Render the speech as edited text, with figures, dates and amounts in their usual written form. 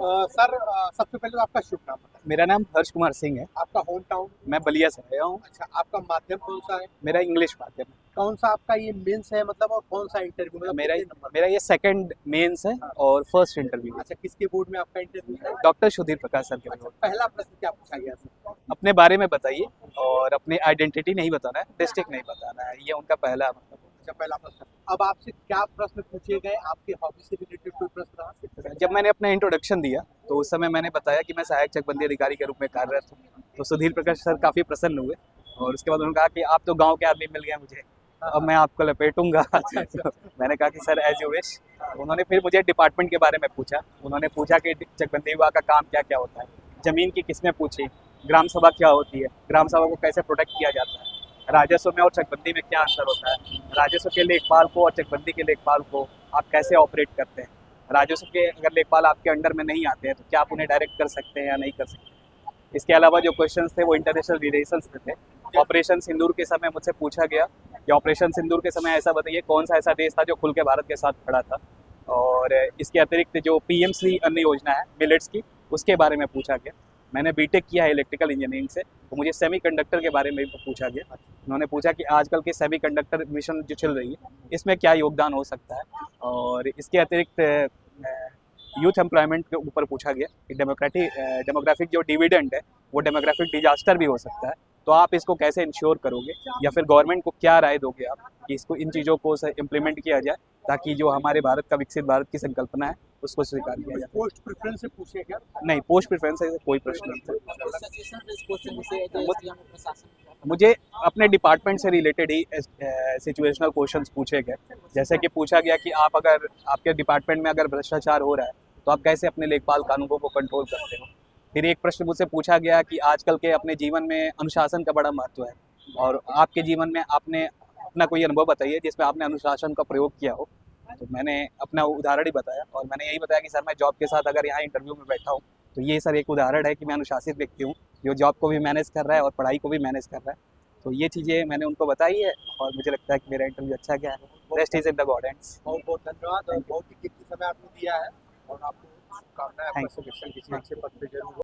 Sir, सबसे पहले तो आपका शुभ नाम बताएं। मेरा नाम हर्ष कुमार सिंह है। आपका होम टाउन? मैं बलिया से आया हूँ। अच्छा, आपका माध्यम कौन सा है? मेरा इंग्लिश माध्यम है। कौन सा आपका ये मेंस है मतलब, और कौन सा इंटरव्यू मतलब मेरा कितने नंबर? मेरा ये सेकंड मेंस है और फर्स्ट इंटरव्यू है। अच्छा, किसके बोर्ड में आपका इंटरव्यू है? डॉक्टर सुधीर प्रकाश सर के अच्छा, बोर्ड। पहला प्रश्न क्या पूछा गया सर? अपने बारे में बताइए और अपनी आइडेंटिटी नहीं बताना है, डिस्ट्रिक्ट नहीं बताना है, ये उनका पहला मतलब। अच्छा, पहला प्रश्न। अब आपसे क्या प्रश्न पूछे गए? आपके हॉबी से रिलेटेड कोई प्रश्न रहा? जब मैंने अपना इंट्रोडक्शन दिया तो उस समय मैंने बताया कि मैं सहायक चकबंदी अधिकारी के रूप में कार्यरत हूँ। तो सुधीर प्रकाश सर काफ़ी प्रसन्न हुए और उसके बाद उन्होंने कहा कि आप तो गांव के आदमी मिल गए मुझे, अब मैं आपको लपेटूंगा। तो मैंने कहा कि सर एज यू विश। उन्होंने फिर मुझे डिपार्टमेंट के बारे में पूछा। उन्होंने पूछा कि चकबंदी विभाग का काम क्या क्या होता है, ज़मीन की किस्में पूछी, ग्राम सभा क्या होती है, ग्राम सभा को कैसे प्रोटेक्ट किया जाता है, राजस्व में और चकबंदी में क्या अंतर होता है, राजस्व के लेखपाल को और चकबंदी के लेखपाल को आप कैसे ऑपरेट करते हैं, राजस्व के अगर लेखपाल आपके अंडर में नहीं आते हैं तो क्या आप उन्हें डायरेक्ट कर सकते हैं या नहीं कर सकते। इसके अलावा जो क्वेश्चंस थे वो इंटरनेशनल रिलेशंस थे। ऑपरेशन सिंदूर के समय मुझसे पूछा गया कि ऑपरेशन सिंदूर के समय ऐसा बताइए कौन सा ऐसा देश था जो खुल के भारत के साथ खड़ा था। और इसके अतिरिक्त जो पीएम श्री अन्न योजना है मिलेट्स की, उसके बारे में पूछा गया। मैंने बीटेक किया है इलेक्ट्रिकल इंजीनियरिंग से, तो मुझे सेमीकंडक्टर के बारे में भी पूछा गया। उन्होंने पूछा कि आजकल की सेमीकंडक्टर मिशन जो चल रही है इसमें क्या योगदान हो सकता है। और इसके अतिरिक्त यूथ एम्प्लॉयमेंट के ऊपर पूछा गया कि डेमोग्राफिक जो डिविडेंड है वो डेमोग्राफिक डिजास्टर भी हो सकता है, तो आप इसको कैसे इंश्योर करोगे, या फिर गवर्नमेंट को क्या राय दोगे आप कि इसको इन चीज़ों को इम्प्लीमेंट किया जाए ताकि जो हमारे भारत का विकसित भारत की संकल्पना है उसको स्वीकार किया जाए। पोस्ट प्रेफरेंस से पूछे क्या? नहीं, पोस्ट प्रेफरेंस से कोई प्रश्न नहीं था। मुझे अपने डिपार्टमेंट से रिलेटेड ही सिचुएशनल क्वेश्चंस पूछे गए। जैसे कि पूछा गया कि आप अगर आपके डिपार्टमेंट में अगर भ्रष्टाचार हो रहा है तो आप कैसे अपने लेखपाल कानूनों को कंट्रोल करते हो। फिर एक प्रश्न मुझसे पूछा गया कि आजकल के अपने जीवन में अनुशासन का बड़ा महत्व है, और आपके जीवन में आपने अपना कोई अनुभव बताइए जिसमें आपने अनुशासन का प्रयोग किया हो। तो मैंने अपना उदाहरण ही बताया और मैंने यही बताया कि सर मैं जॉब के साथ अगर यहाँ इंटरव्यू में बैठा हूँ तो ये सर एक उदाहरण है कि मैं अनुशासित व्यक्ति हूँ जो जॉब को भी मैनेज कर रहा है और पढ़ाई को भी मैनेज कर रहा है। तो ये चीज़ें मैंने उनको बताई है और मुझे लगता है कि मेरा इंटरव्यू अच्छा गया है। Rest is in the God hands. बहुत बहुत धन्यवाद और बहुत ही कीमती समय आपने दिया है, और आपको शुभकामनाएं, आपका थैंक यू। सिलेक्शन किसी अच्छे पद पे जरूर हो।